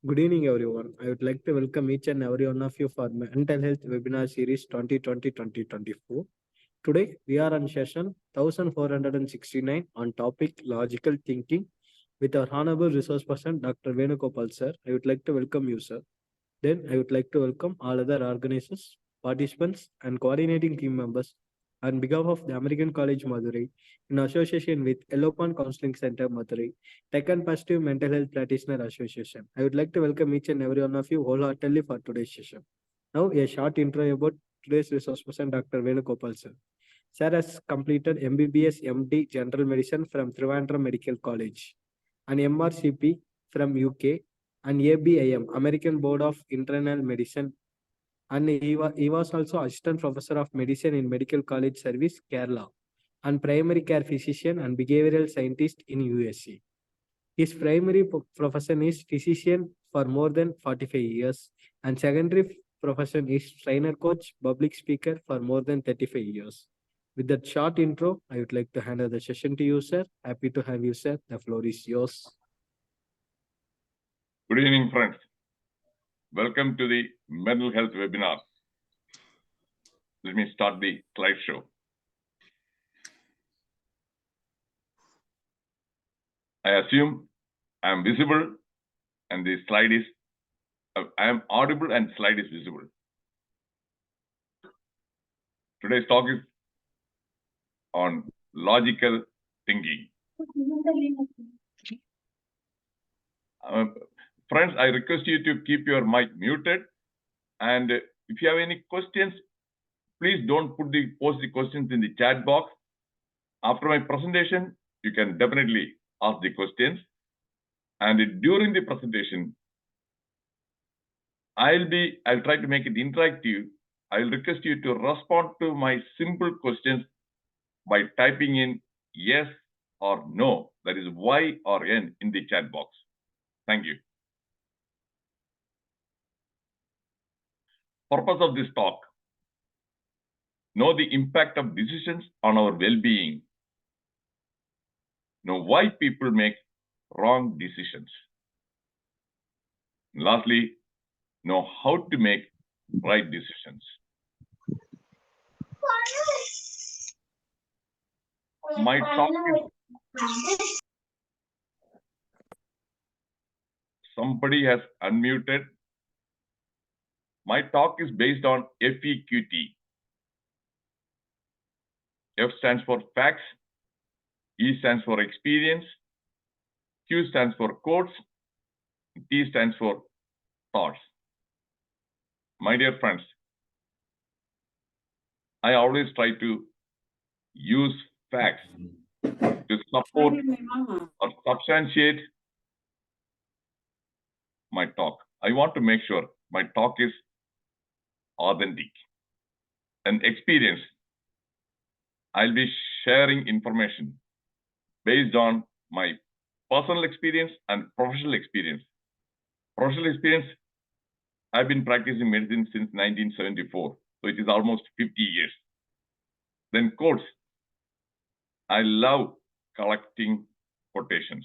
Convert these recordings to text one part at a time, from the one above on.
Good evening, everyone. I would like to welcome each and every one of you for Mental Health Webinar Series 2020-2024. Today, we are on session 1469 on topic Logical Thinking with our Honorable Resource Person, Dr. Venugopal, sir. I would like to welcome you, sir. Then, I would like to welcome all other organizers, participants, and coordinating team members on behalf of the American College Madurai, in association with Elopan Counseling Center Madurai, Tech and Positive Mental Health Practitioner Association. I would like to welcome each and every one of you wholeheartedly for today's session. Now, a short intro about today's resource person, Dr. Venugopal, sir. Sir has completed MBBS MD General Medicine from Trivandrum Medical College, an MRCP from UK, and ABIM, American Board of Internal Medicine, and he was also Assistant Professor of Medicine in Medical College Service, Kerala, and Primary Care Physician and Behavioral Scientist in USA. His primary profession is physician for more than 45 years, and secondary profession is trainer coach, public speaker for more than 35 years. With that short intro, I would like to hand over the session to you, sir. Happy to have you, sir. The floor is yours. Good evening, friends. Welcome to the Mental Health Webinar. Let me start the slideshow. I assume I am visible and the slide is, I am audible and slide is visible. Today's talk is on logical thinking. Friends, I request you to keep your mic muted, and if you have any questions, please don't post the questions in the chat box. After my presentation, you can definitely ask the questions, and during the presentation, I'll try to make it interactive. I'll request you to respond to my simple questions by typing in yes or no, that is Y or N, in the chat box. Thank you. Purpose of this talk: know the impact of decisions on our well-being. Know why people make wrong decisions. And lastly, know how to make right decisions. My talk is... Somebody has unmuted. My talk is based on FEQT. F stands for facts, E stands for experience, Q stands for quotes, T stands for thoughts. My dear friends, I always try to use facts to support or substantiate my talk. I want to make sure my talk is authentic. And experience, I'll be sharing information based on my personal experience and professional experience. Professional experience, I've been practicing medicine since 1974, so it is almost 50 years. Then quotes, I love collecting quotations.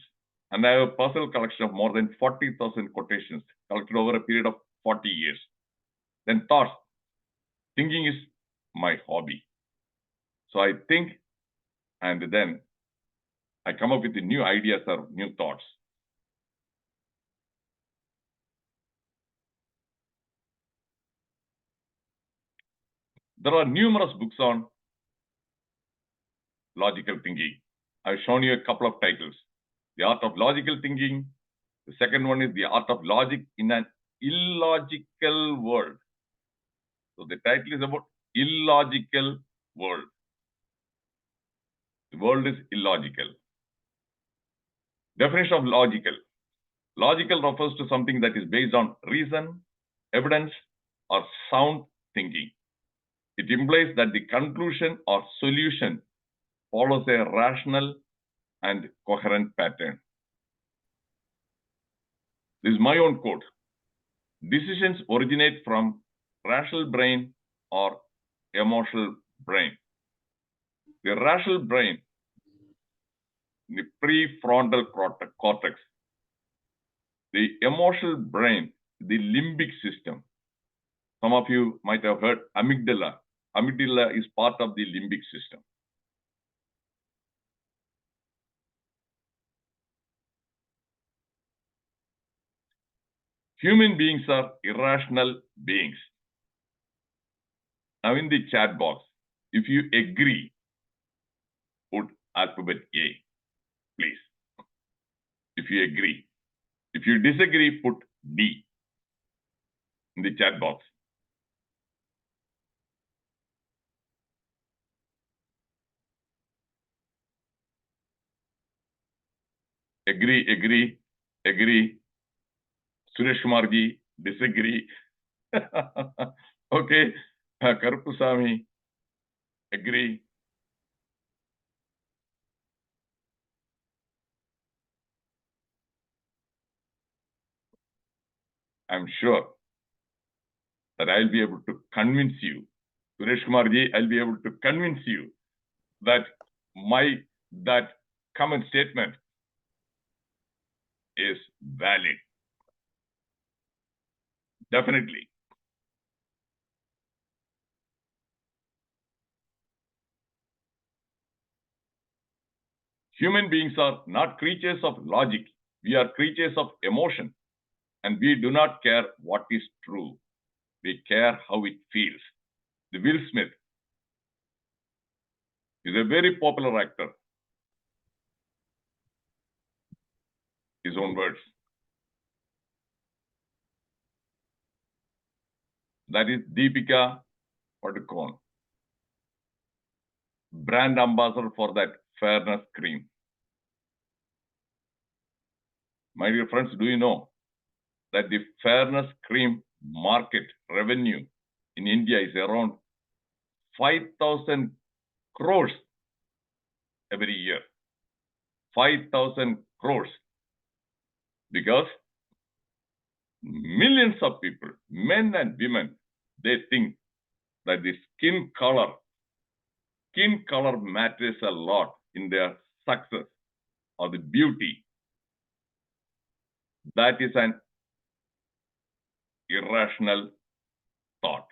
And I have a personal collection of more than 40,000 quotations collected over a period of 40 years. Then thoughts. Thinking is my hobby. So I think, and then I come up with the new ideas or new thoughts. There are numerous books on logical thinking. I've shown you a couple of titles. The Art of Logical Thinking. The second one is The Art of Logic in an Illogical World. So the title is about illogical world. The world is illogical. Definition of logical. Logical refers to something that is based on reason, evidence, or sound thinking. It implies that the conclusion or solution follows a rational and coherent pattern. This is my own quote. Decisions originate from rational brain or emotional brain. The rational brain, the prefrontal cortex, the emotional brain, the limbic system. Some of you might have heard amygdala. Amygdala is part of the limbic system. Human beings are irrational beings. Now in the chat box, if you agree, put alphabet A, please. If you agree. If you disagree, put D in the chat box. Agree, agree, agree. Suresh Kumarji, disagree. Okay. Karupusamy, agree. I'm sure that I'll be able to convince you. Suresh Kumarji, I'll be able to convince you that that comment statement is valid. Definitely. Human beings are not creatures of logic. We are creatures of emotion. And we do not care what is true. We care how it feels. The Will Smith is a very popular actor. His own words. That is Deepika Padukone, brand ambassador for that fairness cream. My dear friends, do you know that the fairness cream market revenue in India is around 5,000 crores every year? 5,000 crores. Because millions of people, men and women, they think that the skin color matters a lot in their success or the beauty. That is an irrational thought.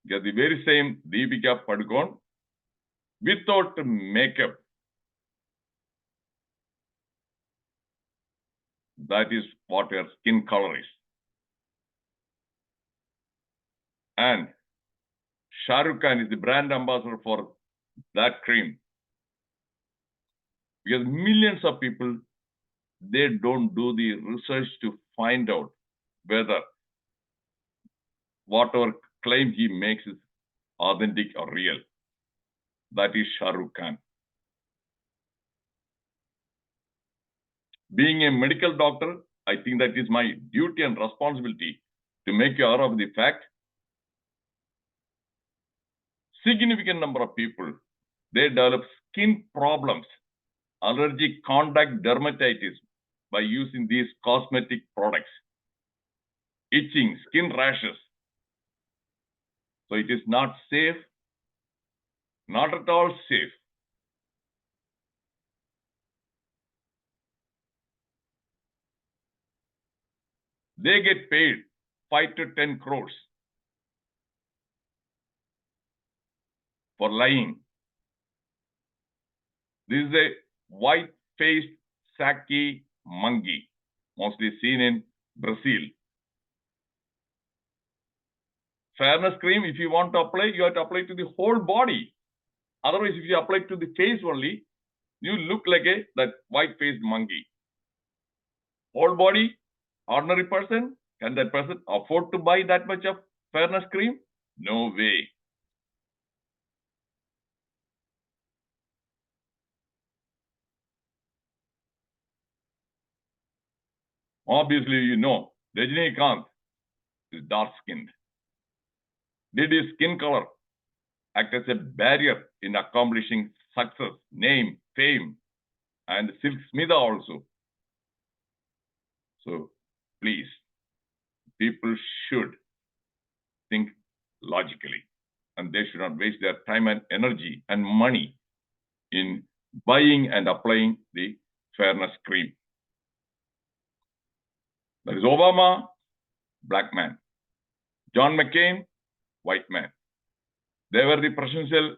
Because the very same Deepika Padukone, without makeup, that is what her skin color is. And Shah Rukh Khan is the brand ambassador for that cream. Because millions of people, they don't do the research to find out whether whatever claim he makes is authentic or real. That is Shah Rukh Khan. Being a medical doctor, I think that is my duty and responsibility to make you aware of the fact significant number of people, they develop skin problems, allergic contact dermatitis by using these cosmetic products, itching, skin rashes. So it is not safe, not at all safe. They get paid 5 to 10 crores for lying. This is a white-faced Saki monkey, mostly seen in Brazil. Fairness cream, if you want to apply, you have to apply to the whole body. Otherwise, if you apply to the face only, you look like that white-faced monkey. Whole body, ordinary person, can that person afford to buy that much of fairness cream? No way. Obviously, you know, Rajinikanth is dark-skinned. Did his skin color act as a barrier in accomplishing success, name, fame, and Silk Smitha also? So, please, people should think logically, and they should not waste their time and energy and money in buying and applying the fairness cream. That is Obama, black man. John McCain, white man. They were the presidential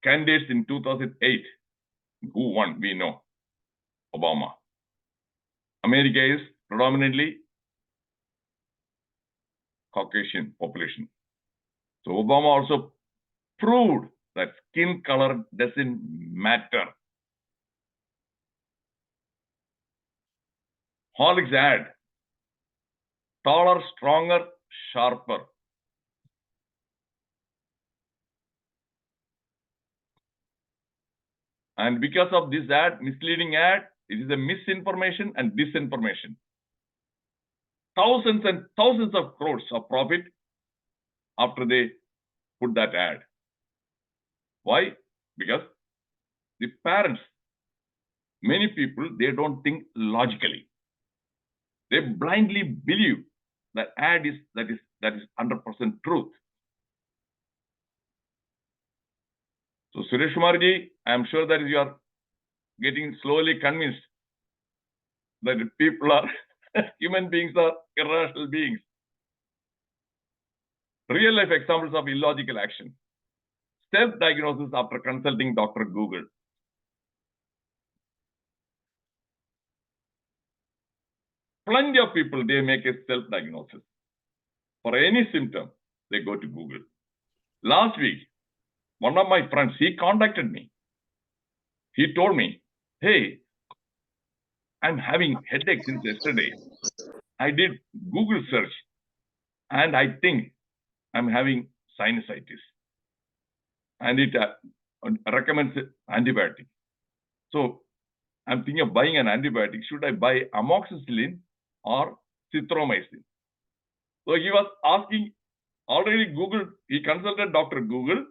candidates in 2008. Who won? We know. Obama. America is predominantly Caucasian population. So Obama also proved that skin color doesn't matter. Horlicks ad, taller, stronger, sharper. And because of this ad, misleading ad, it is a misinformation and disinformation. Thousands and thousands of crores of profit after they put that ad. Why? Because the parents, many people, they don't think logically. They blindly believe that ad is 100% truth. So Suresh Kumarji, I am sure that you are getting slowly convinced that people are, human beings are irrational beings. Real life examples of illogical action. Self-diagnosis after consulting Dr. Google. Plenty of people, they make a self-diagnosis. For any symptom, they go to Google. Last week, one of my friends, he contacted me. He told me, hey, I'm having headache since yesterday. I did Google search and I think I'm having sinusitis. And it recommends antibiotic. So I'm thinking of buying an antibiotic. Should I buy amoxicillin or zithromycin? So he was asking, already Google, he consulted Dr. Google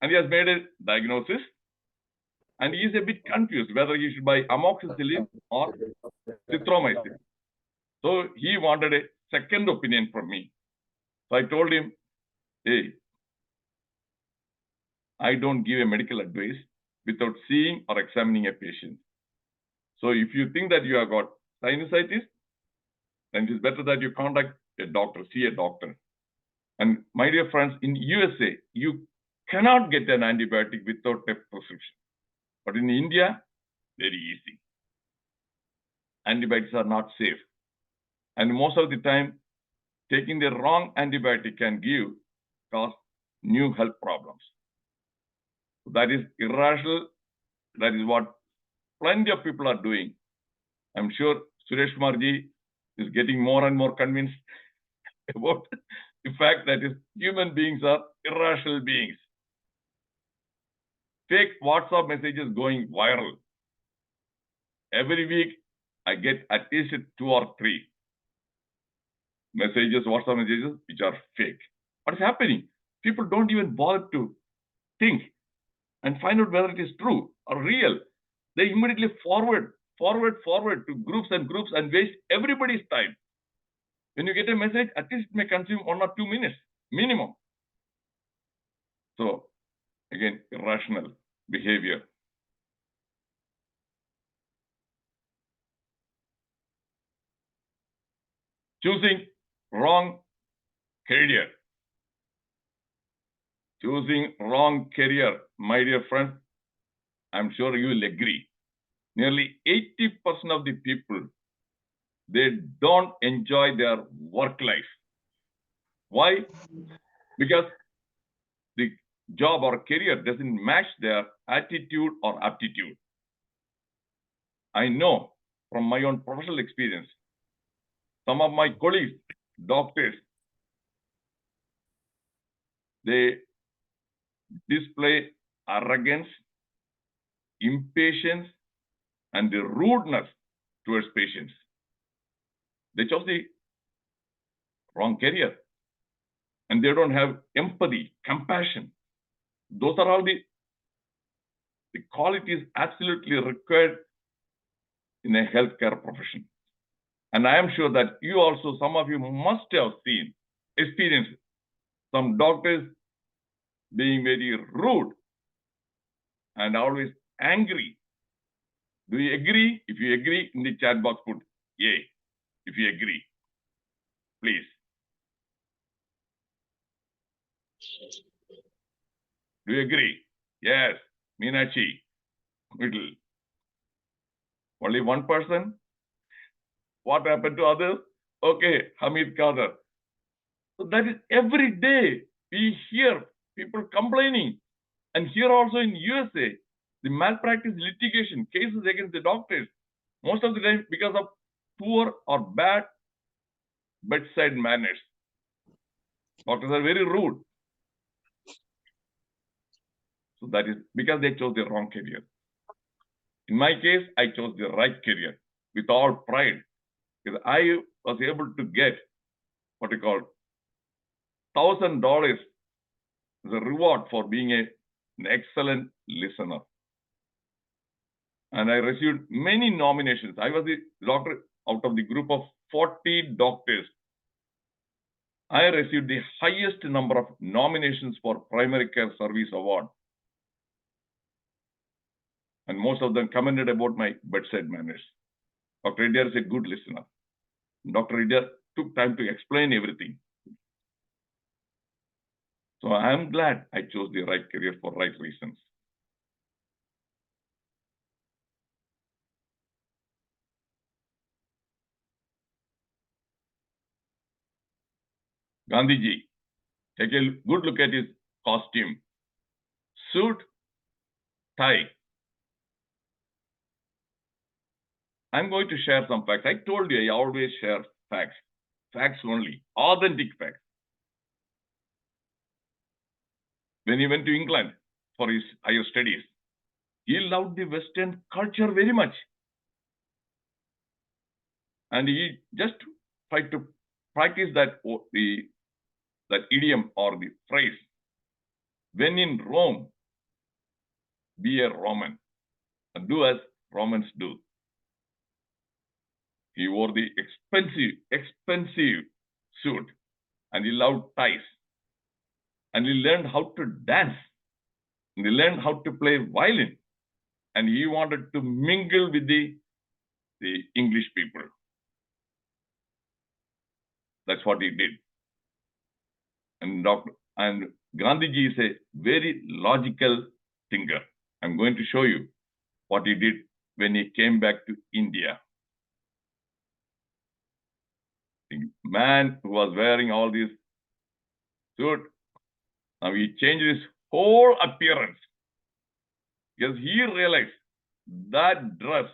and he has made a diagnosis. And he is a bit confused whether he should buy amoxicillin or zithromycin. So he wanted a second opinion from me. So I told him, hey, I don't give a medical advice without seeing or examining a patient. So if you think that you have got sinusitis, then it is better that you contact a doctor, see a doctor. And my dear friends, in USA, you cannot get an antibiotic without a prescription. But in India, very easy. Antibiotics are not safe. And most of the time, taking the wrong antibiotic can cause new health problems. That is irrational. That is what plenty of people are doing. I'm sure Suresh Kumarji is getting more and more convinced about the fact that human beings are irrational beings. Fake WhatsApp messages going viral. Every week, I get at least 2 or 3 messages, WhatsApp messages, which are fake. What is happening? People don't even bother to think and find out whether it is true or real. They immediately forward to groups and waste everybody's time. When you get a message, at least it may consume 1 or 2 minutes, minimum. So, again, irrational behavior. Choosing wrong career. Choosing wrong career, my dear friend, I'm sure you will agree. Nearly 80% of the people, they don't enjoy their work life. Why? Because the job or career doesn't match their attitude or aptitude. I know from my own professional experience, some of my colleagues, doctors, they display arrogance, impatience, and the rudeness towards patients. They chose the wrong career. And they don't have empathy, compassion. Those are all the qualities absolutely required in a healthcare profession. And I am sure that you also, some of you must have experienced some doctors being very rude and always angry. Do you agree? If you agree, in the chat box, put yay. if you agree. Please. Do you agree? Yes. Meenakshi. Middle. Only one person? What happened to others? Okay, Hamid Kader. So that is every day we hear people complaining. And here also in USA, the malpractice litigation cases against the doctors, most of the time because of poor or bad bedside manners. Doctors are very rude. So that is because they chose the wrong career. In my case, I chose the right career with all pride because I was able to get what you call $1,000 as a reward for being an excellent listener. And I received many nominations. I was the doctor out of the group of 40 doctors. I received the highest number of nominations for Primary Care Service Award. And most of them commented about my bedside manners. Dr. Reddiar is a good listener. Dr. Reddiar took time to explain everything. So I am glad I chose the right career for right reasons. Gandhiji, take a good look at his costume. Suit, tie. I'm going to share some facts. I told you I always share facts. Facts only, authentic facts. When he went to England for his higher studies, he loved the Western culture very much. And he just tried to practice that idiom or the phrase, when in Rome, be a Roman and do as Romans do. He wore the expensive suit and he loved ties. And he learned how to dance. And he learned how to play violin. And he wanted to mingle with the English people. That's what he did. And Gandhiji is a very logical thinker. I'm going to show you what he did when he came back to India. The man who was wearing all these suit, now he changed his whole appearance because he realized that dress,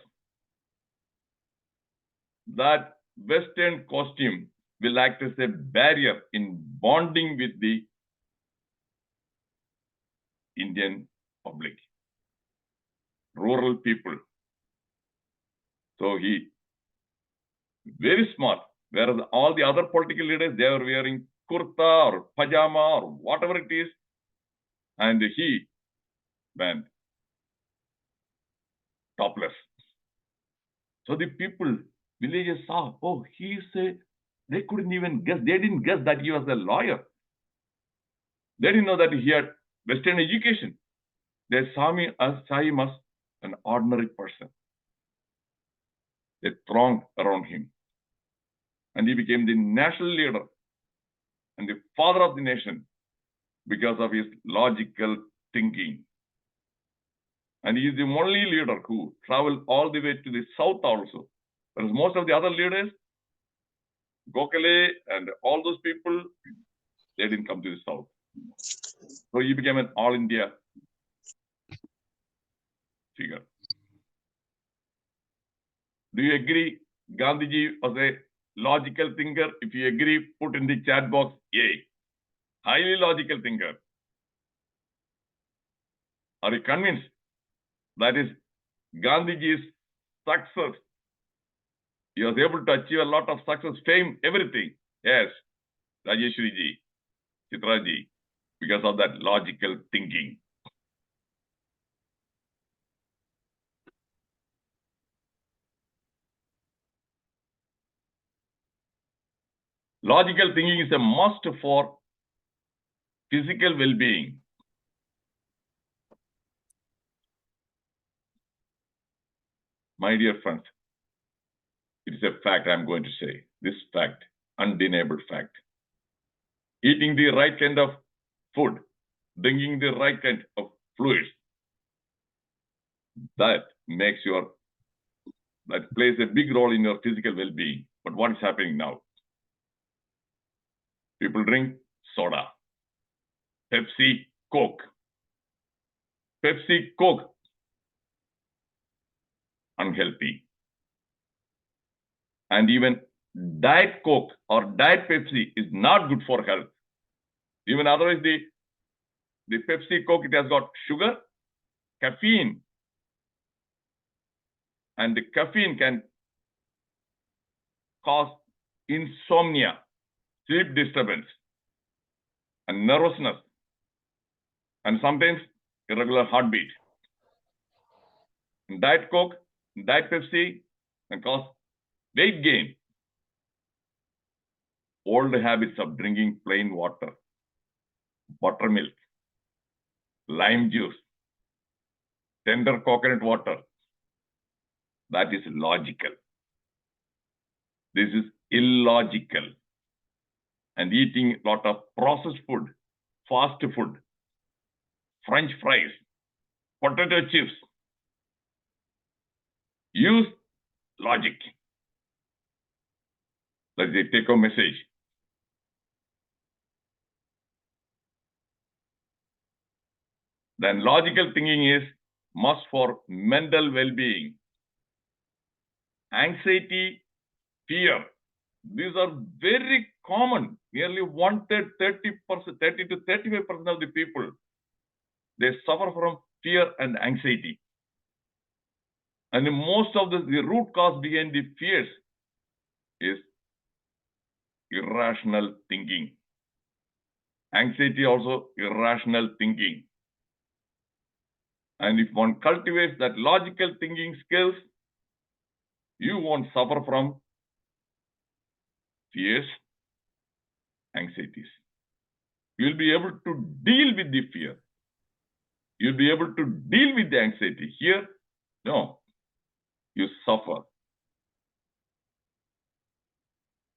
that Western costume will act as a barrier in bonding with the Indian public, rural people. So he, very smart, whereas all the other political leaders, they were wearing kurta or pajama or whatever it is, and he went topless. So the people, villagers saw, oh, they couldn't even guess, they didn't guess that he was a lawyer. They didn't know that he had Western education. They saw him as an ordinary person. They thronged around him. And he became the national leader and the father of the nation because of his logical thinking. And he is the only leader who traveled all the way to the south also. Whereas most of the other leaders, Gokhale and all those people, they didn't come to the south. So he became an all India figure. Do you agree Gandhiji was a logical thinker? If you agree, put in the chat box, yay. Highly logical thinker. Are you convinced that is Gandhiji's success? He was able to achieve a lot of success, fame, everything. Yes, Rajeshwari ji, Chitra ji, because of that logical thinking. Logical thinking is a must for physical well-being. My dear friends, it is is a fact I'm going to say. This fact, undeniable fact. Eating the right kind of food, drinking the right kind of fluids, that plays a big role in your physical well-being. But what is happening now? People drink soda, Pepsi, Coke. Pepsi, Coke, unhealthy. And even Diet Coke or Diet Pepsi is not good for health. Even otherwise, the Pepsi, Coke, it has got sugar, caffeine. And the caffeine can cause insomnia, sleep disturbance, and nervousness, and sometimes irregular heartbeat. Diet Coke, Diet Pepsi can cause weight gain. Old habits of drinking plain water, buttermilk, lime juice, tender coconut water, that is logical. This is illogical. And eating a lot of processed food, fast food, French fries, potato chips. Use logic. That is a take-home message. Then logical thinking is must for mental well-being. Anxiety, fear, these are very common. Nearly 1/3, 30%, 30 to 35% of the people, they suffer from fear and anxiety. And most of the root cause behind the fears is irrational thinking. Anxiety also irrational thinking. And if one cultivates that logical thinking skills, you won't suffer from fears, anxieties. You'll be able to deal with the fear. You'll be able to deal with the anxiety. Here, no, you suffer.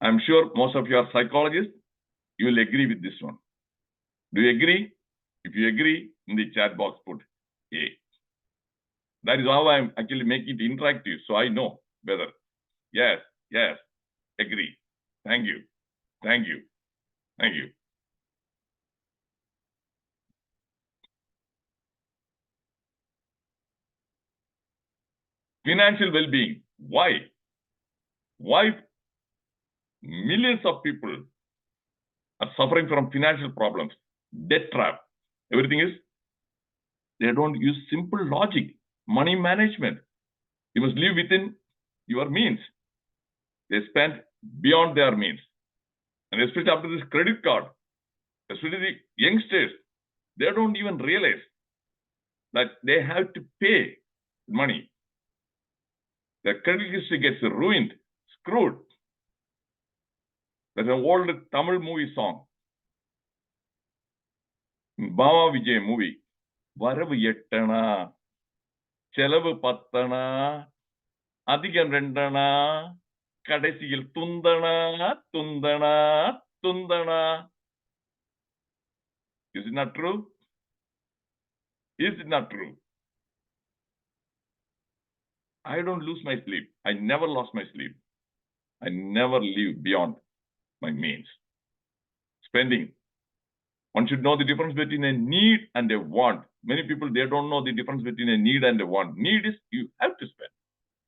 I'm sure most of you are psychologists. You will agree with this one. Do you agree? If you agree, in the chat box, put A. That is how I'm actually making it interactive, so I know whether yes, yes, agree. Thank you. Thank you. Thank you. Financial well-being. Why? Why millions of people are suffering from financial problems? Debt trap. Everything is, they don't use simple logic, money management. You must live within your means. They spend beyond their means. And especially after this credit card, especially the youngsters, they don't even realize that they have to pay money. Their credit history gets ruined, screwed. There's an old Tamil movie song. Bama Vijay movie. Varavu ettana, chelavu pattana, adhigam rendana, kadaisil tundana, tundana, tundana. Is it not true? Is it not true? I don't lose my sleep. I never lost my sleep. I never live beyond my means. Spending. One should know the difference between a need and a want. Many people, they don't know the difference between a need and a want. Need is you have to spend.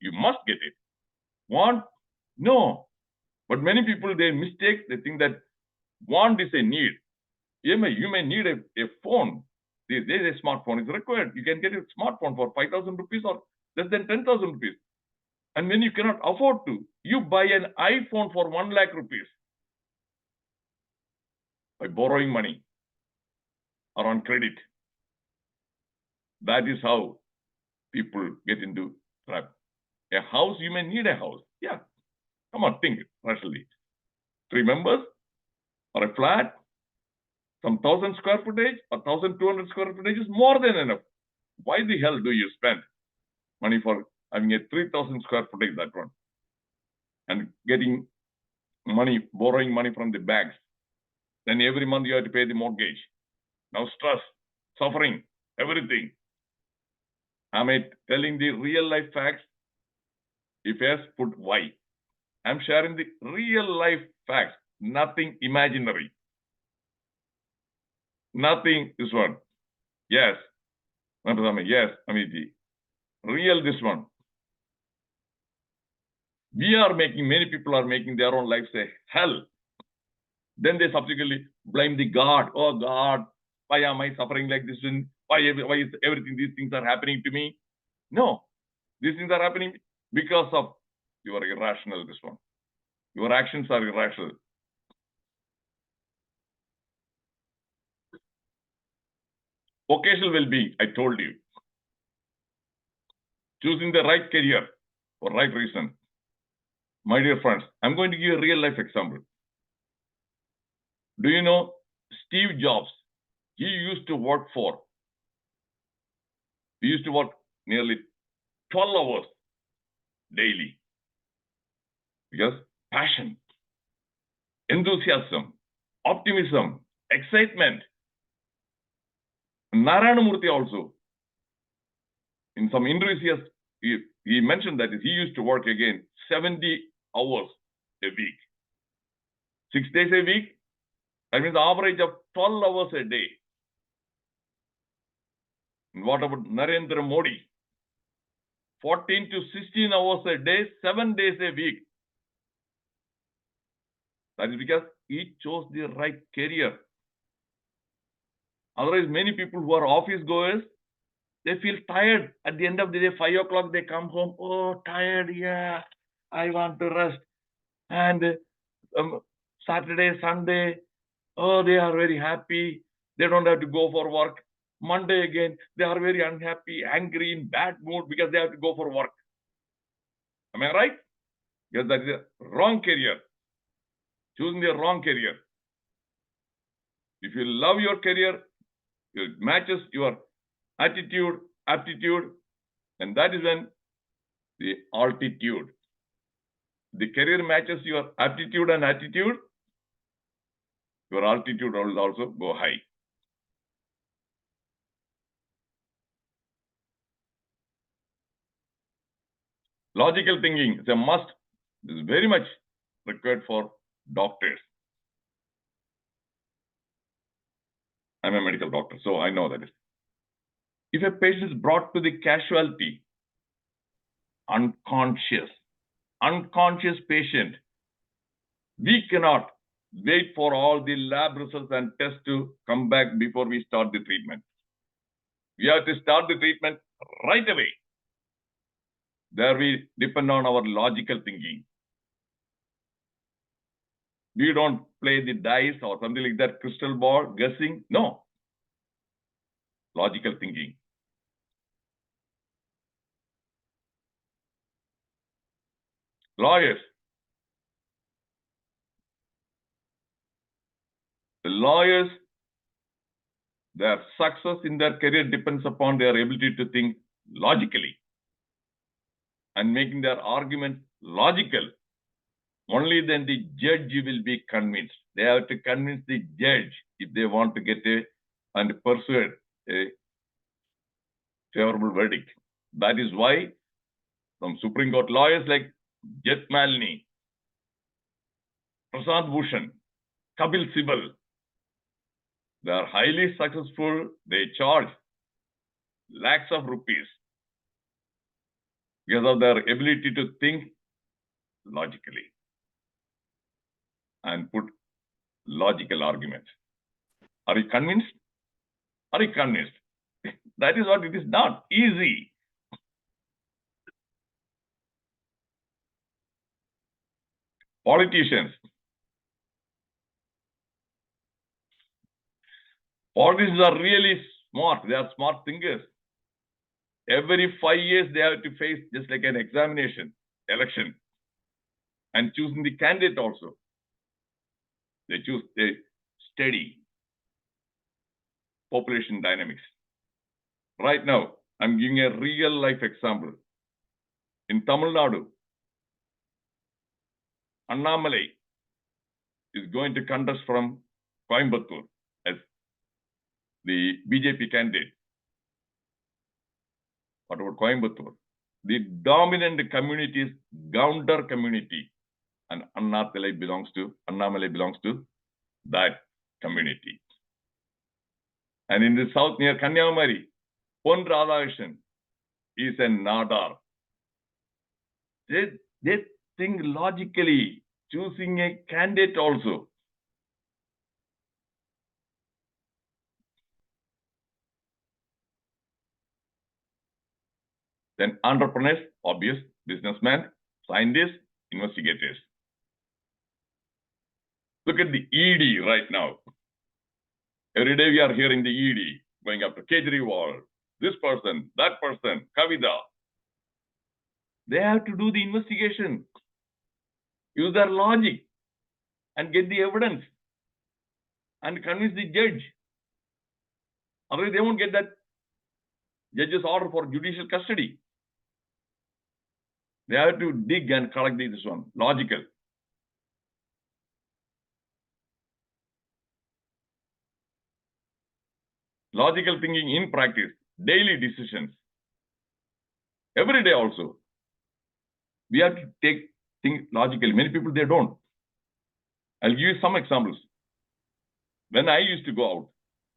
You must get it. Want? No. But many people, they mistake. They think that want is a need. You may need a phone. These days, a smartphone is required. You can get a smartphone for 5,000 rupees or less than 10,000 rupees. And when you cannot afford to, you buy an iPhone for 1 lakh rupees by borrowing money or on credit. That is how people get into trap. A house, you may need a house. Yeah. Come on, think rationally. 3 members or a flat, some 1,000 square footage or 1,200 square footage is more than enough. Why the hell do you spend money for having a 3,000 square footage, that one? and getting money, borrowing money from the banks. Then every month you have to pay the mortgage. Now stress, suffering, everything. Am I telling the real life facts? If yes, put why. I'm sharing the real life facts, nothing imaginary. Nothing this one. Yes. Yes, Amiti. Real this one. Many people are making their own lives a hell. Then they subsequently blame the God. Oh God, why am I suffering like this? Why is everything, these things are happening to me? No, these things are happening because of you are irrational, this one. Your actions are irrational. Vocational well-being, I told you. Choosing the right career for right reason. My dear friends, I'm going to give you a real life example. Do you know Steve Jobs? He used to work nearly 12 hours daily because passion, enthusiasm, optimism, excitement. Narayana Murthy also, in some interviews, he mentioned that he used to work again 70 hours a week. 6 days a week, that means the average of 12 hours a day. And what about Narendra Modi? 14 to 16 hours a day, 7 days a week. That is because he chose the right career. Otherwise, many people who are office goers, they feel tired. At the end of the day, 5 o'clock, they come home. Oh, tired, yeah, I want to rest. And Saturday, Sunday, oh, they are very happy. They don't have to go for work. Monday again, they are very unhappy, angry, in bad mood because they have to go for work. Am I right? Because that is a wrong career. Choosing the wrong career. If you love your career, it matches your attitude, aptitude, and that is when the altitude. The career matches your aptitude and attitude, your altitude will also go high. Logical thinking is a must. This is very much required for doctors. I'm a medical doctor, so I know that. If a patient is brought to the casualty, unconscious patient, we cannot wait for all the lab results and tests to come back before we start the treatment. We have to start the treatment right away. There we depend on our logical thinking. We don't play the dice or something like that, crystal ball, guessing. No. Logical thinking. Lawyers. The lawyers, their success in their career depends upon their ability to think logically and making their argument logical. Only then the judge will be convinced. They have to convince the judge if they want to get and persuade a favorable verdict. That is why some Supreme Court lawyers like Jet Malini, Prasad Bhushan, Kapil Sibal, they are highly successful. They charge lakhs of rupees because of their ability to think logically and put logical arguments. Are you convinced? Are you convinced? That is what it is not easy. Politicians. Politicians are really smart. They are smart thinkers. Every 5 years, they have to face just like an examination, election, and choosing the candidate also. They choose a steady population dynamics. Right now, I'm giving a real life example. In Tamil Nadu, Annamalai is going to contest from Coimbatore as the BJP candidate. What about Coimbatore? The dominant community is Gounder community, and Annamalai belongs to that community. And in the south near Kanyakumari, Pon Radhakrishnan is a Nadar. They think logically, choosing a candidate also. Then entrepreneurs, obvious, businessmen, scientists, investigators. Look at the ED right now. Every day we are hearing the ED going after Kejriwal, this person, that person, Kavita. They have to do the investigation, use their logic, and get the evidence, and convince the judge. Otherwise, they won't get that judge's order for judicial custody. They have to dig and collect this one, logical. Logical thinking in practice, daily decisions. Every day also. We have to think logically. Many people, they don't. I'll give you some examples. When I used to go out,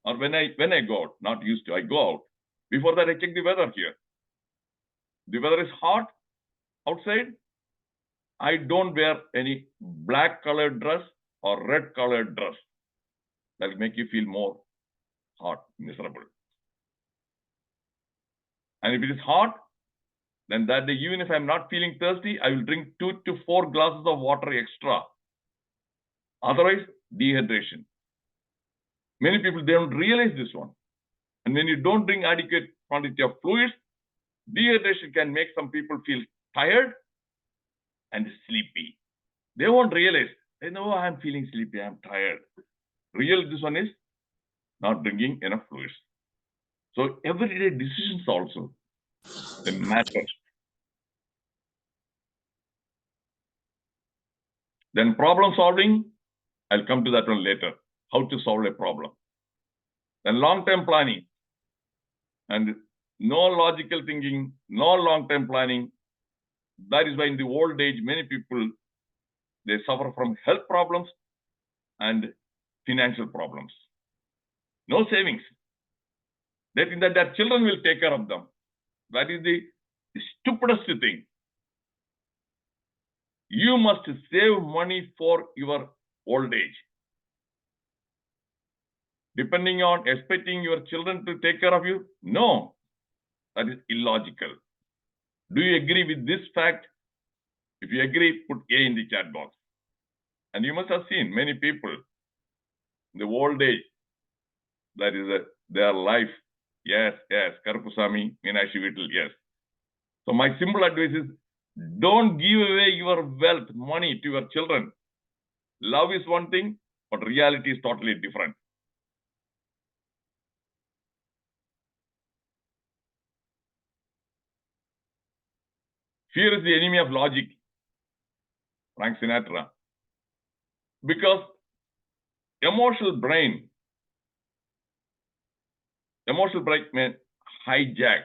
or when I go out, not used to, I go out. Before that, I check the weather here. The weather is hot outside. I don't wear any black colored dress or red colored dress. That will make you feel more hot, miserable. And if it is hot, then that day, even if I'm not feeling thirsty, I will drink 2 to 4 glasses of water extra. Otherwise, dehydration. Many people, they don't realize this one. And when you don't drink adequate quantity of fluids, dehydration can make some people feel tired and sleepy. They won't realize. They know, I'm feeling sleepy, I'm tired. Real, this one is not drinking enough fluids. So everyday decisions also, they matter. Then problem solving, I'll come to that one later. How to solve a problem. Then long-term planning. And no logical thinking, no long-term planning. That is why in the old age, many people, they suffer from health problems and financial problems. No savings. They think that their children will take care of them. That is the stupidest thing. You must save money for your old age. Depending on expecting your children to take care of you? No, that is illogical. Do you agree with this fact? If you agree, put A in the chat box. And you must have seen many people in the old age, that is their life. Yes, Karupusami, Meenakshi Vittal, yes. So my simple advice is, don't give away your wealth, money to your children. Love is one thing, but reality is totally different. Fear is the enemy of logic. Frank Sinatra. Because emotional brain may hijack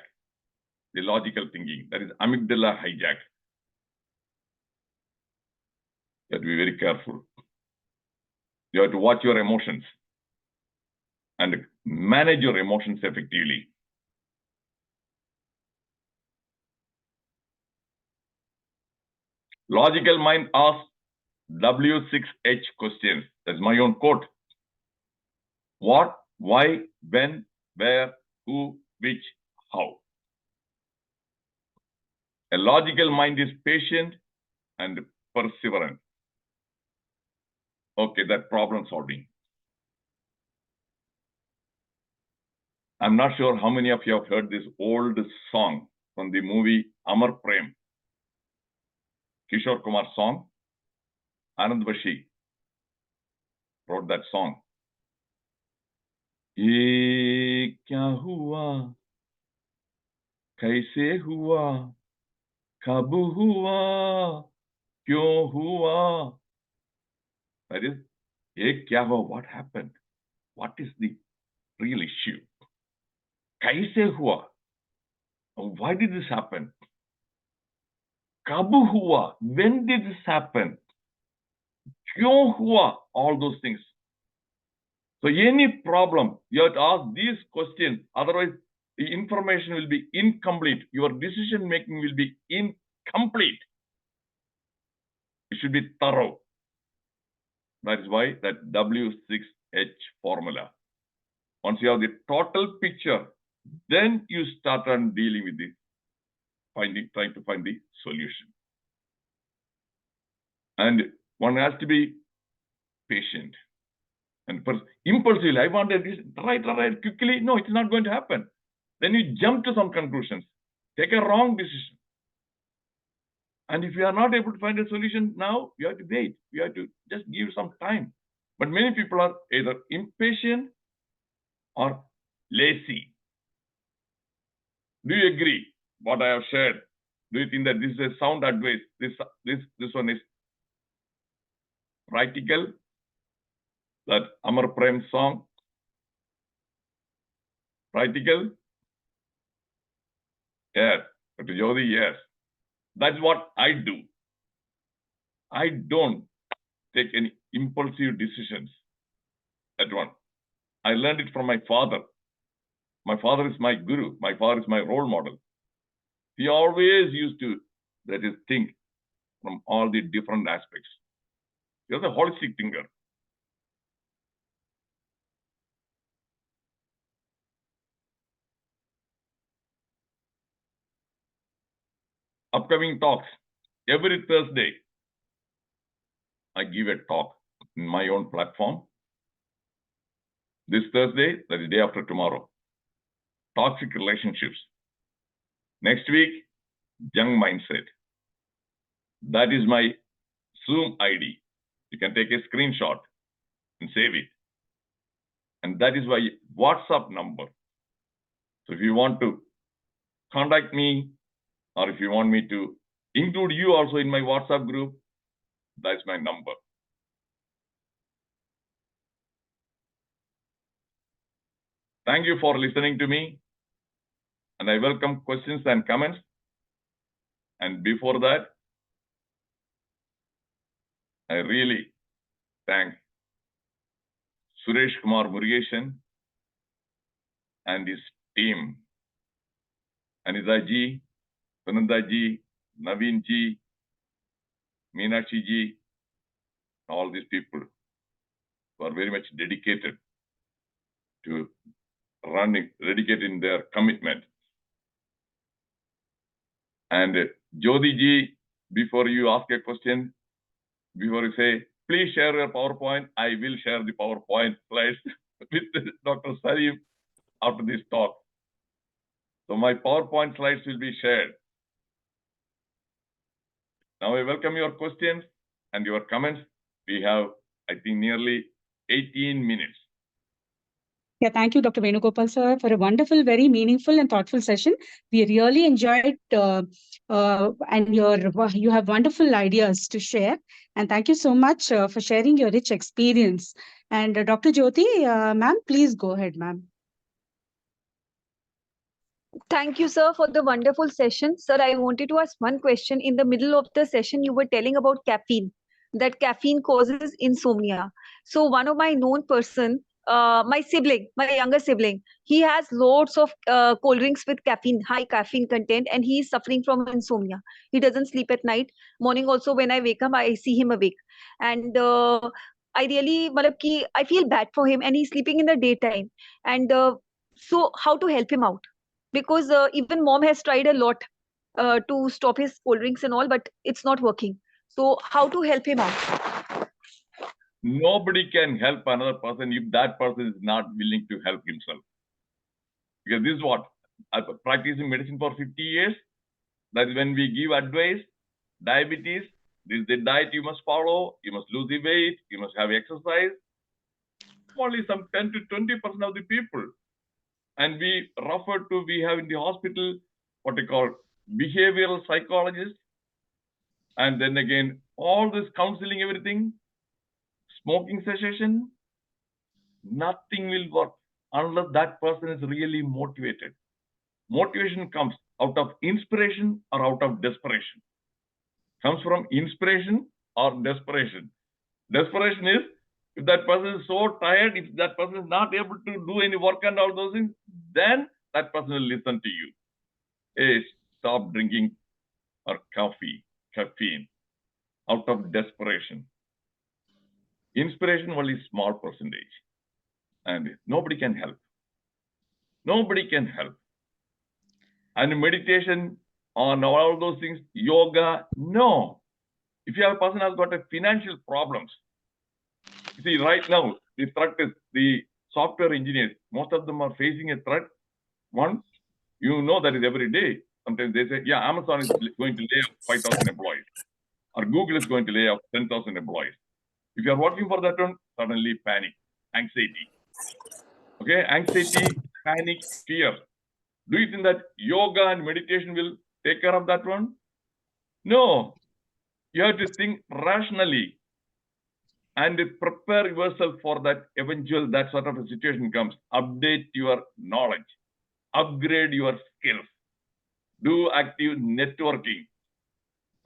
the logical thinking. That is amygdala hijack. You have to be very careful. You have to watch your emotions and manage your emotions effectively. Logical mind asks W6H questions. That's my own quote. What, why, when, where, who, which, how. A logical mind is patient and perseverant. Okay, that problem solving. I'm not sure how many of you have heard this old song from the movie Amar Prem. Kishore Kumar song. Anand Bashi wrote that song. ये क्या हुआ, कैसे हुआ, कब हुआ, क्यों हुआ? That is, ये क्या हुआ? What happened? What is the real issue? कैसे हुआ? Why did this happen? कब हुआ? When did this happen? क्यों हुआ? All those things. So any problem, you have to ask these questions. Otherwise, the information will be incomplete. Your decision making will be incomplete. It should be thorough. That is why that W6H formula. Once you have the total picture, then you start on dealing with the trying to find the solution. And one has to be patient. And impulsively, I wanted this right quickly. No, it's not going to happen. Then you jump to some conclusions, take a wrong decision. And if you are not able to find a solution now, you have to wait. You have to just give some time. But many people are either impatient or lazy. Do you agree what I have shared? Do you think that this is a sound advice? This one is practical? That Amar Prem song? Practical? Yes. Dr. Jyoti, yes. That's what I do. I don't take any impulsive decisions at once. I learned it from my father. My father is my guru. My father is my role model. He always used to, that is, think from all the different aspects. He was a holistic thinker. Upcoming talks. Every Thursday, I give a talk in my own platform. This Thursday, that is day after tomorrow, toxic relationships. Next week, young mindset. That is my Zoom ID. You can take a screenshot and save it. And that is my WhatsApp number. So if you want to contact me, or if you want me to include you also in my WhatsApp group, that's my number. Thank you for listening to me. And I welcome questions and comments. And before that, I really thank Suresh Kumar Murugesan and his team. Anita ji, Sunanda ji, Naveen ji, Meenakshi ji, all these people who are very much dedicated to dedicated in their commitment. And Jyoti ji, before you ask a question, before you say, please share your PowerPoint, I will share the PowerPoint slides with Dr. Salim after this talk. So my PowerPoint slides will be shared. Now I welcome your questions and your comments. We have, I think, nearly 18 minutes. Yeah, thank you, Dr. Venugopal sir, for a wonderful, very meaningful and thoughtful session. We really enjoyed, and you have wonderful ideas to share. And thank you so much for sharing your rich experience. And Dr. Jyoti, ma'am, please go ahead, ma'am. Thank you, sir, for the wonderful session. Sir, I wanted to ask one question. In the middle of the session, you were telling about caffeine, that caffeine causes insomnia. So one of my known person, my sibling, my younger sibling, he has loads of cold drinks with caffeine, high caffeine content, and he is suffering from insomnia. He doesn't sleep at night. Morning also, when I wake up, I see him awake. And I really, I feel bad for him, and he's sleeping in the daytime. And so how to help him out? Because even mom has tried a lot to stop his cold drinks and all, but it's not working. So how to help him out? Nobody can help another person if that person is not willing to help himself. Because this is what? I've been practicing medicine for 50 years. That's when we give advice. Diabetes, this is the diet you must follow. You must lose the weight. You must have exercise. Only some 10 to 20% of the people. And we have in the hospital what they call behavioral psychologists. And then again, all this counseling, everything, smoking cessation, nothing will work unless that person is really motivated. Motivation comes out of inspiration or out of desperation. Comes from inspiration or desperation. Desperation is if that person is so tired, if that person is not able to do any work and all those things, then that person will listen to you. Hey, stop drinking or caffeine out of desperation. Inspiration only small percentage. And nobody can help. Nobody can help. And meditation on all those things, yoga, no. If you have a person who has got a financial problems, you see right now, the threat is the software engineers. Most of them are facing a threat. One, you know that is every day. Sometimes they say, yeah, Amazon is going to lay off 5,000 employees. Or Google is going to lay off 10,000 employees. If you are working for that one, suddenly panic, anxiety. Okay, anxiety, panic, fear. Do you think that yoga and meditation will take care of that one? No. You have to think rationally and prepare yourself for that eventual, that sort of a situation comes. Update your knowledge, upgrade your skills, do active networking,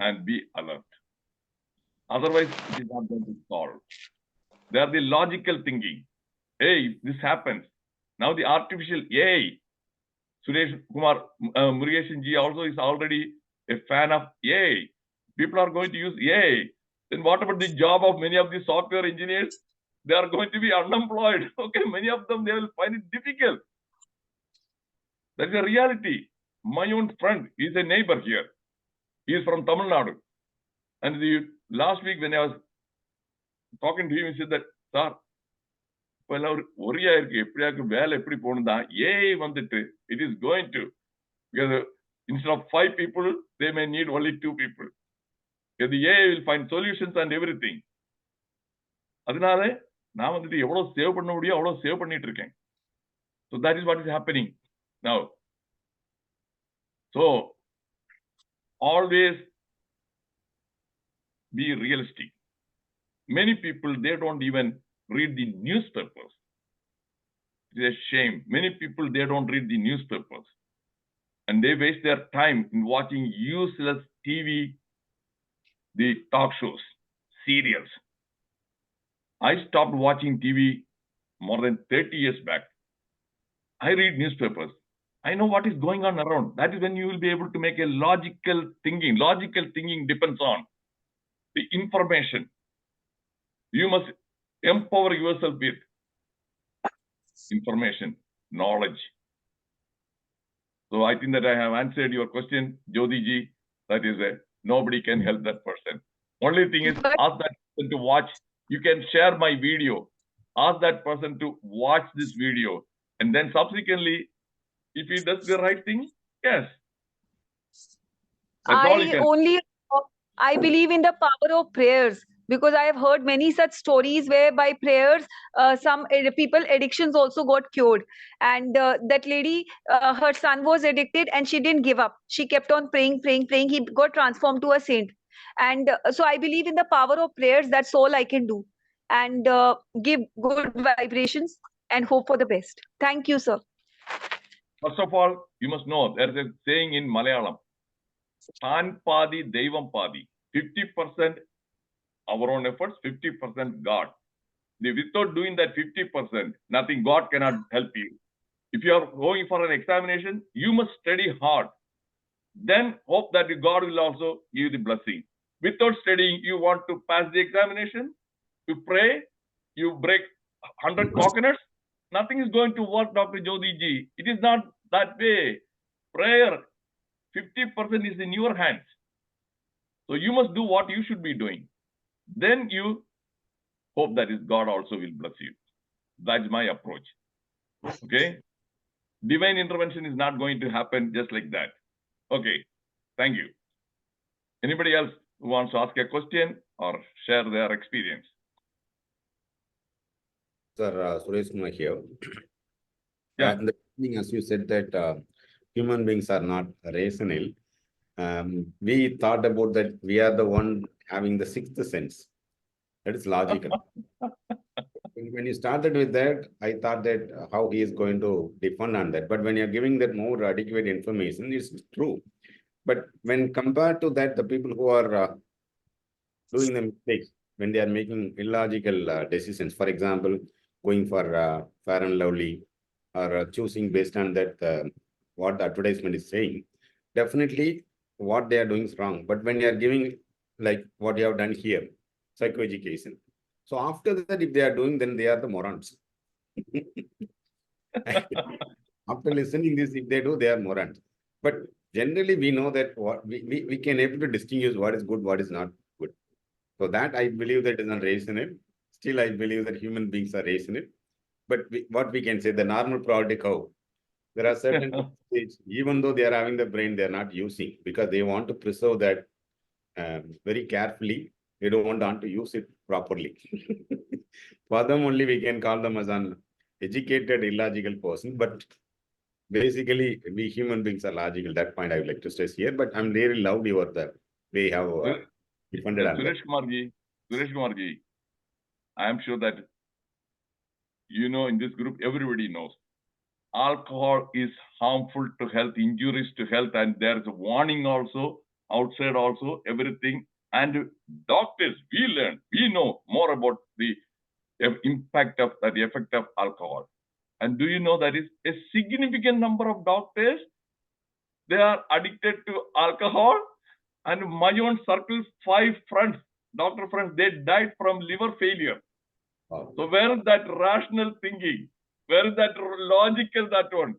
and be alert. Otherwise, it is not going to solve. They are the logical thinking. Hey, this happens. Now the artificial AI, Suresh Kumar Murugesan ji also is already a fan of AI. People are going to use AI. Then what about the job of many of the software engineers? They are going to be unemployed. Okay, many of them, they will find it difficult. That's a reality. My own friend is a neighbor here. He is from Tamil Nadu. And last week when I was talking to him, he said that, sir, it is going to, because instead of 5 people, they may need only 2 people. Because the AI will find solutions and everything. அதனால நான் வந்துட்டு எவ்வளவு save பண்ண முடியும் அவ்வளவு save பண்ணிட்டு இருக்கேன். So that is what is happening now. So always be realistic. Many people, they don't even read the newspapers. It is a shame. Many people, they don't read the newspapers. And they waste their time in watching useless TV, the talk shows, serials. I stopped watching TV more than 30 years back. I read newspapers. I know what is going on around. That is when you will be able to make a logical thinking. Logical thinking depends on the information. You must empower yourself with information, knowledge. So I think that I have answered your question, Jyoti ji. That is nobody can help that person. Only thing is, ask that person to watch. You can share my video. Ask that person to watch this video. And then subsequently, if he does the right thing, yes. That's all you can. I believe in the power of prayers, because I have heard many such stories where by prayers, some people addictions also got cured. And that lady, her son was addicted and she didn't give up. She kept on praying. He got transformed to a saint. And so I believe in the power of prayers. That's all I can do. And give good vibrations and hope for the best. Thank you, sir. First of all, you must know there is a saying in Malayalam, Tan Padi, Devam Padi. 50% our own efforts, 50% God. Without doing that 50%, nothing, God cannot help you. If you are going for an examination, you must study hard. Then hope that God will also give you the blessing. Without studying, you want to pass the examination, you pray, you break 100 coconuts, nothing is going to work, Dr. Jyoti ji. It is not that way. Prayer, 50% is in your hands. So you must do what you should be doing. Then you hope that is God also will bless you. That's my approach. Okay? Divine intervention is not going to happen just like that. Okay. Thank you. Anybody else who wants to ask a question or share their experience? Sir, Suresh Kumar here. Yeah. In the beginning, as you said that human beings are not rational. We thought about that we are the one having the sixth sense. That is logical. When you started with that, I thought that how he is going to defend on that. But when you're giving that more adequate information, it's true. But when compared to that, the people who are doing the mistakes, when they are making illogical decisions, for example, going for fair and lovely, or choosing based on that what the advertisement is saying, definitely what they are doing is wrong. But when you are giving like what you have done here, psychoeducation, so after that, if they are doing, then they are the morons. After listening this, if they do, they are morons. But generally, we know that what we can able to distinguish what is good, what is not good. So that I believe that is not rational. Still, I believe that human beings are rational. But what we can say, the normal priority curve, there are certain stages, even though they are having the brain, they are not using because they want to preserve that very carefully. They don't want to use it properly. For them only, we can call them as an educated, illogical person. But basically, we human beings are logical. That point I would like to stress here. But I'm really love your the way you have defended on that. Suresh Kumarji, I am sure that in this group, everybody knows alcohol is harmful to health, injurious to health, and there is a warning also outside also, everything. And doctors, we know more about the impact of the effect of alcohol. And do you know that is a significant number of doctors, they are addicted to alcohol. And my own circle, 5 friends, doctor friends, they died from liver failure. Wow. So where is that rational thinking? Where is that logical, that one?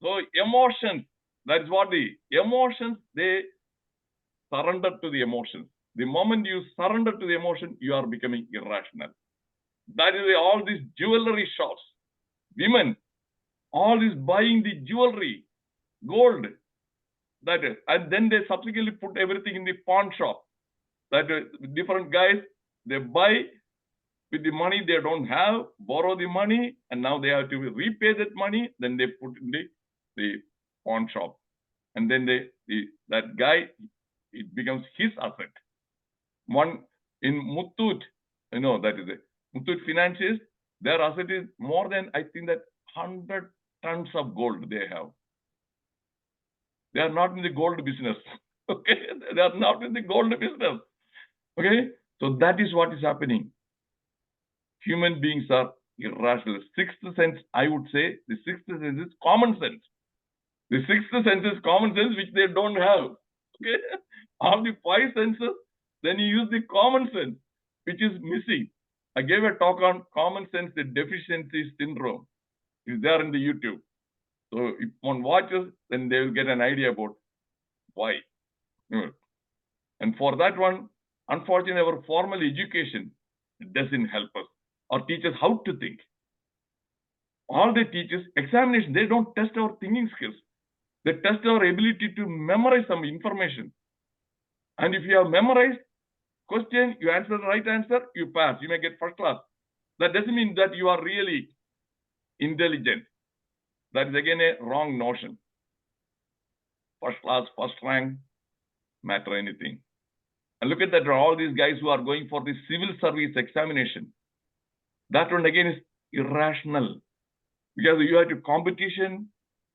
So emotions, that is what the emotions, they surrender to the emotions. The moment you surrender to the emotion, you are becoming irrational. That is all these jewelry shops, women, all this buying the jewelry, gold, that is, and then they subsequently put everything in the pawn shop. That is, different guys, they buy with the money they don't have, borrow the money, and now they have to repay that money. Then they put in the pawn shop, and then that guy, it becomes his asset. One in Muthoot, that is it. Muthoot Finances, their asset is more than, I think, that 100 tons of gold they have. They are not in the gold business. Okay, they are not in the gold business. Okay, so that is what is happening. Human beings are irrational. Sixth sense, I would say, the sixth sense is common sense. The sixth sense is common sense, which they don't have. Okay, of the 5 senses, then you use the common sense, which is missing. I gave a talk on common sense, the deficiency syndrome. It's there in the YouTube. So if one watches, then they will get an idea about why. And for that one, unfortunately, our formal education doesn't help us or teach us how to think. All they teach us, examination, they don't test our thinking skills. They test our ability to memorize some information. And if you have memorized question, you answer the right answer, you pass. You may get first class. That doesn't mean that you are really intelligent. That is again a wrong notion. First class, first rank, matter anything. And look at that, all these guys who are going for the civil service examination. That one again is irrational. Because you have to competition,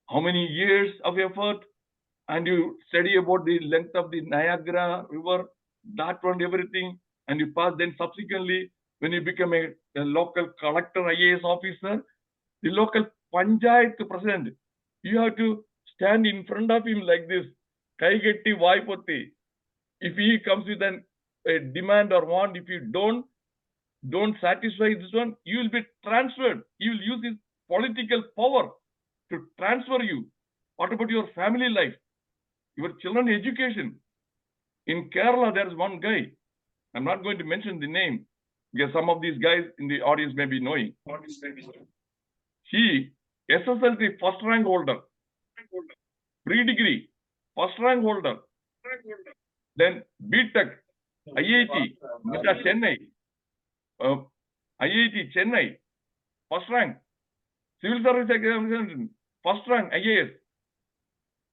how many years of effort, and you study about the length of the Niagara River, that one, everything, and you pass. Then subsequently, when you become a local collector, IAS officer, the local panchayat president, you have to stand in front of him like this, Kaigetti Vaipoti. If he comes with a demand or want, if you don't satisfy this one, you will be transferred. He will use his political power to transfer you. What about your family life? Your children education? In Kerala, there is one guy. I'm not going to mention the name because some of these guys in the audience may be knowing. He, SSLC first rank holder, pre-degree, first rank holder, then BTech, IIT, Chennai, IIT Chennai, first rank, civil service examination, first rank, IAS.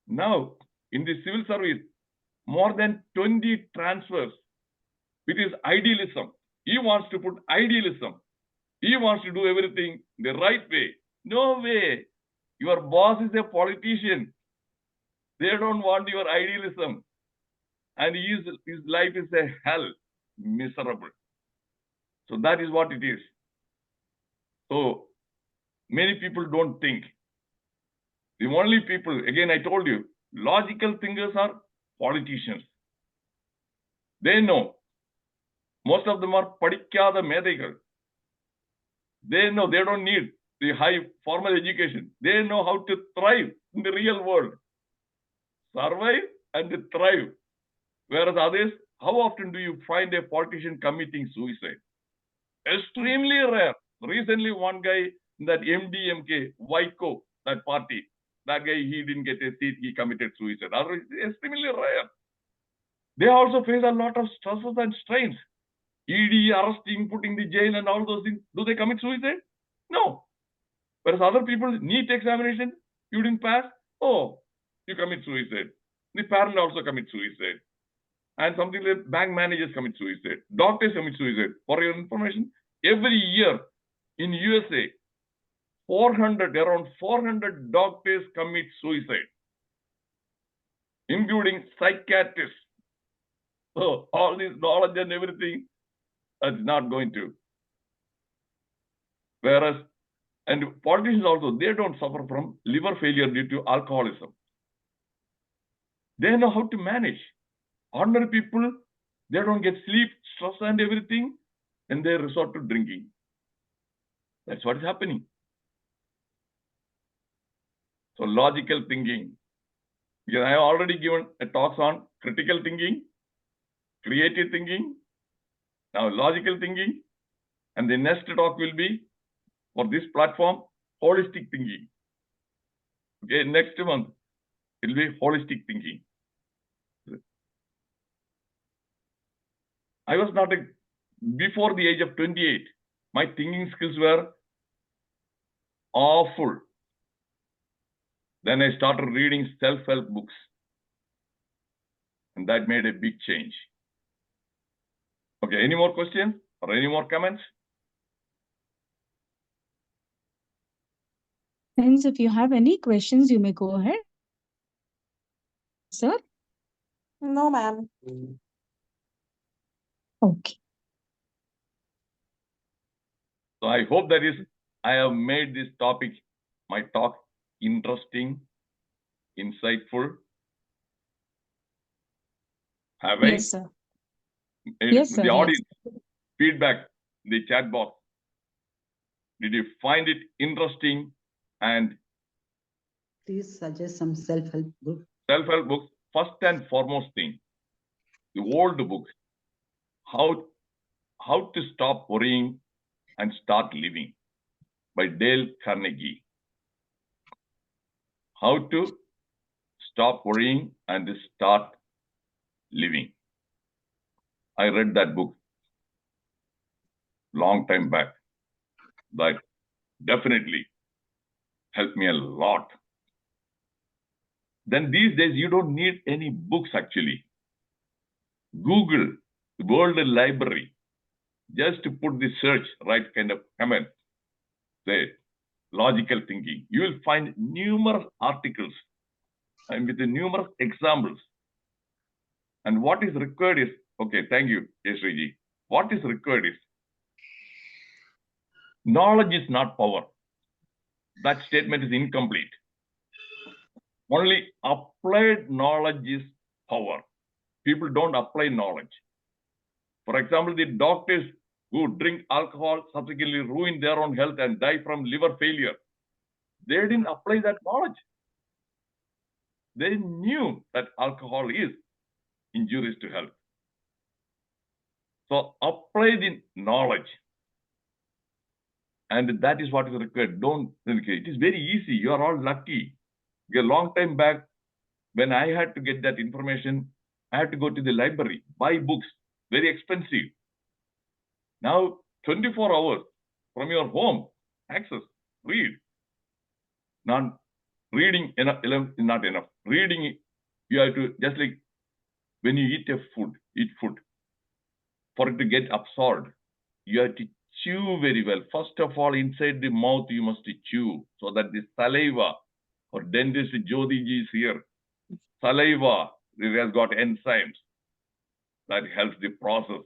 Now, in the civil service, more than 20 transfers It is idealism. He wants to put idealism. He wants to do everything the right way. No way. Your boss is a politician. They don't want your idealism. And his life is a hell, miserable. So that is what it is. So many people don't think. The only people, again, I told you, logical thinkers are politicians. They know. Most of them are padikkyada medaigal. They know they don't need the high formal education. They know how to thrive in the real world. Survive and thrive. Whereas others, how often do you find a politician committing suicide? Extremely rare. Recently, one guy in that MDMK, Waiko, that party, that guy, he didn't get a seat, he committed suicide. Otherwise, it's extremely rare. They also face a lot of stresses and strains. ED, arresting, putting the jail and all those things. Do they commit suicide? No. Whereas other people, NEET examination, you didn't pass, oh, you commit suicide. The parent also commits suicide. And something like bank managers commit suicide. Doctors commit suicide. For your information, every year in USA, around 400 doctors commit suicide, including psychiatrists. So all this knowledge and everything, that's not going to. Whereas, and politicians also, they don't suffer from liver failure due to alcoholism. They know how to manage. Ordinary people, they don't get sleep, stress and everything, and they resort to drinking. That's what is happening. So logical thinking. Because I have already given a talks on critical thinking, creative thinking, now logical thinking, and the next talk will be for this platform, holistic thinking. Okay, next month it will be holistic thinking. I was not before the age of 28, my thinking skills were awful. Then I started reading self-help books. And that made a big change. Okay, any more questions or any more comments? Friends, if you have any questions, you may go ahead. Sir? No, ma'am. Okay. So I hope that I have made this topic, my talk, interesting, insightful. Have I? Yes, sir. Yes, sir. The Yes. audience, feedback, the chat box. Did you find it interesting? And Please suggest some self-help book. self-help books, first and foremost thing, the old book, how to stop worrying and start living, by Dale Carnegie. How to stop worrying and start living. I read that book long time back. That definitely helped me a lot. Then these days, you don't need any books actually. Google, World Library, just to put the search, right kind of comment, say, logical thinking. You will find numerous articles and with the numerous examples. And what is required is, okay, thank you, Yeshri. What is required is, knowledge is not power. That statement is incomplete. Only applied knowledge is power. People don't apply knowledge. For example, the doctors who drink alcohol subsequently ruin their own health and die from liver failure. They didn't apply that knowledge. They knew that alcohol is injurious to health. So apply the knowledge. And that is what is required. Don't, it is very easy. You are all lucky. A long time back, when I had to get that information, I had to go to the library, buy books, very expensive. Now, 24 hours from your home, access, read. Not reading enough, not enough. Reading, you have to, just like when you eat food. for it to get absorbed, you have to chew very well. First of all, inside the mouth, you must chew so that the saliva, or dentist Jyoti ji is here, saliva, it has got enzymes that helps the process.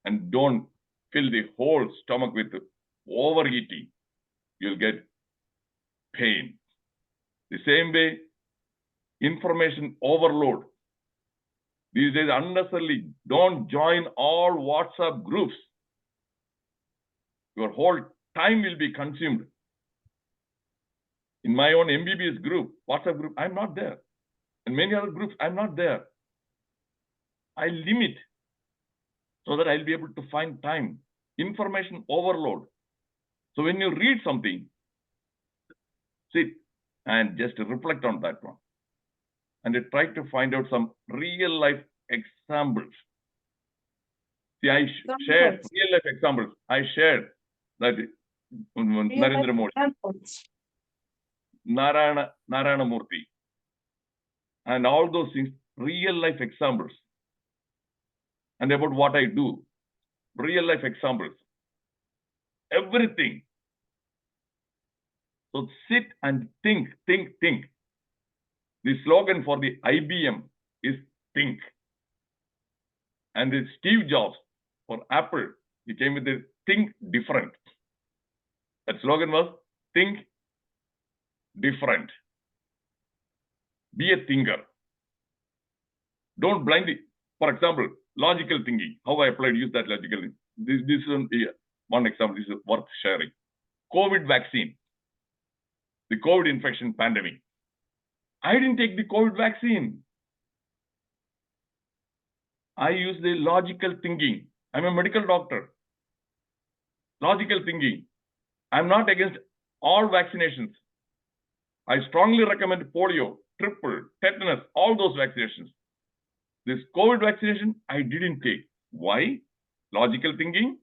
And don't fill the whole stomach with overeating. You'll get pain. The same way, information overload. These days, unnecessarily, don't join all WhatsApp groups. Your whole time will be consumed. In my own MBBS group, WhatsApp group, I'm not there. And many other groups, I'm not there. I limit so that I'll be able to find time. Information overload. So when you read something, sit and just reflect on that one. And try to find out some real life examples. See, I shared real life examples. I shared that Narendra Modi, Narayana Murthy, and all those things, real life examples. And about what I do, real life examples. Everything. So sit and think, think, think. The slogan for the IBM is think. And the Steve Jobs for Apple, he came with the think different. That slogan was think different. Be a thinker. Don't blindly. For example, logical thinking. How I applied, use that logical thinking. This is one example. This is worth sharing. COVID vaccine. The COVID infection pandemic. I didn't take the COVID vaccine. I use the logical thinking. I'm a medical doctor. Logical thinking. I'm not against all vaccinations. I strongly recommend polio, triple, tetanus, all those vaccinations. This COVID vaccination, I didn't take. Why? Logical thinking.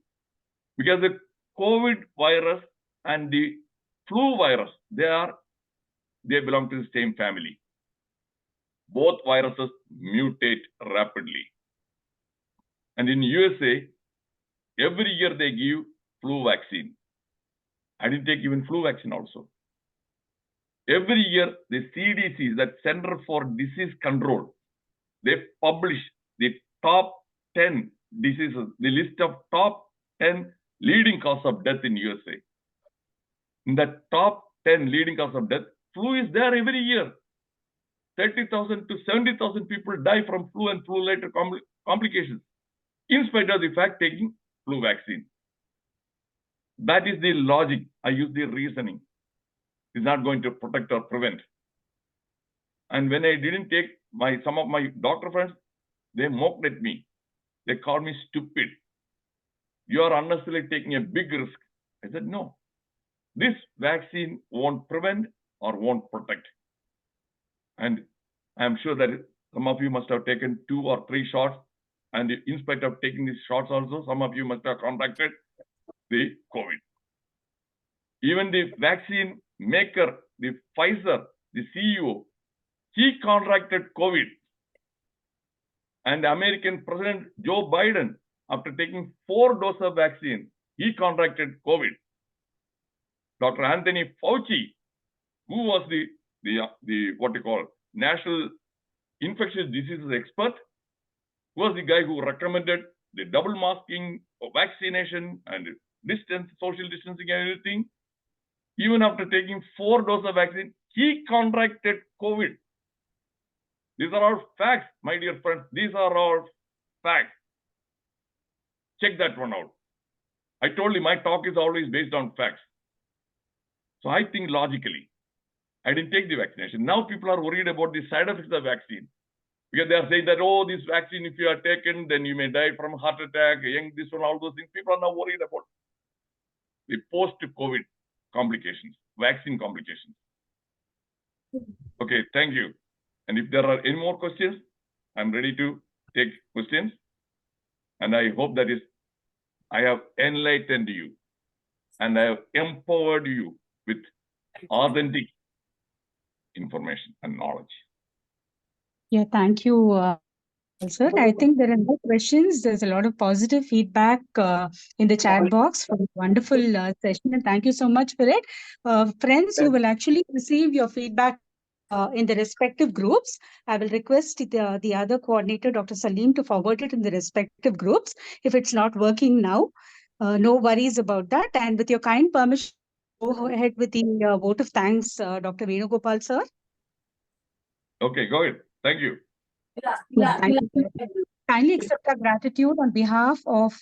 Because the COVID virus and the flu virus, they belong to the same family. Both viruses mutate rapidly. And in USA, every year they give flu vaccine. I didn't take even flu vaccine also. Every year, the CDC, that Center for Disease Control, they publish the top 10 diseases, the list of top 10 leading cause of death in USA. In the top 10 leading cause of death, flu is there every year. 30,000 to 70,000 people die from flu and flu-related complications, in spite of the fact taking flu vaccine. That is the logic. I use the reasoning. It's not going to protect or prevent. And when I didn't take some of my doctor friends, they mocked at me. They called me stupid. You are unnecessarily taking a big risk. I said, no. This vaccine won't prevent or won't protect. And I'm sure that some of you must have taken 2 or 3 shots. And in spite of taking these shots also, some of you must have contracted the COVID. Even the vaccine maker, the Pfizer, the CEO, he contracted COVID. And American President Joe Biden, after taking 4 doses of vaccine, he contracted COVID. Dr. Anthony Fauci, who was the what you call national infectious diseases expert, was the guy who recommended the double masking, vaccination, and distance, social distancing, and everything. Even after taking 4 doses of vaccine, he contracted COVID. These are all facts, my dear friends. These are all facts. Check that one out. I told you my talk is always based on facts. So I think logically. I didn't take the vaccination. Now people are worried about the side effects of the vaccine. Because they are saying that, oh, this vaccine, if you are taken, then you may die from a heart attack, this one, all those things. People are now worried about the post-COVID complications, vaccine complications. Okay, thank you. And if there are any more questions, I'm ready to take questions. And I hope that I have enlightened you and I have empowered you with authentic information and knowledge. Yeah, thank you. Sir, I think there are no questions. There's a lot of positive feedback in the chat box for the wonderful session, and thank you so much for it. Friends, you will actually receive your feedback in the respective groups. I will request the other coordinator, Dr. Salim, to forward it in the respective groups. If it's not working now, no worries about that. And with your kind permission, go ahead with the vote of thanks, Dr. Venugopal, sir. Okay, go ahead. Thank you. Thank you, sir. Kindly accept our gratitude on behalf of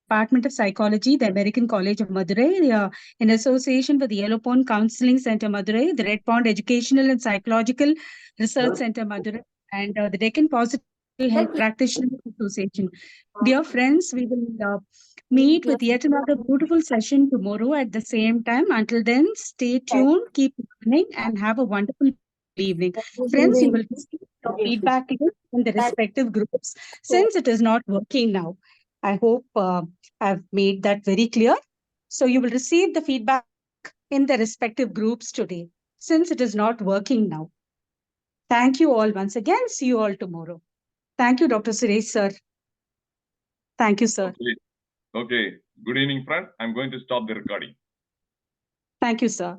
Department of Psychology, the American College of Madurai, in association with the Yellow Pond Counseling Center Madurai, the Red Pond Educational and Psychological Research Center Madurai, and the Deccan Positive Health Practitioners Association. Dear friends, we will meet with yet another beautiful session tomorrow at the same time. Until then, stay tuned, keep learning, and have a wonderful evening. Friends, you will receive your feedback in the respective groups since it is not working now. I hope I've made that very clear. So you will receive the feedback in the respective groups today since it is not working now. Thank you all once again. See you all tomorrow. Thank you, Dr. Suresh, sir. Thank you, sir. Okay. Good evening, friends. I'm going to stop the recording. Thank you, sir.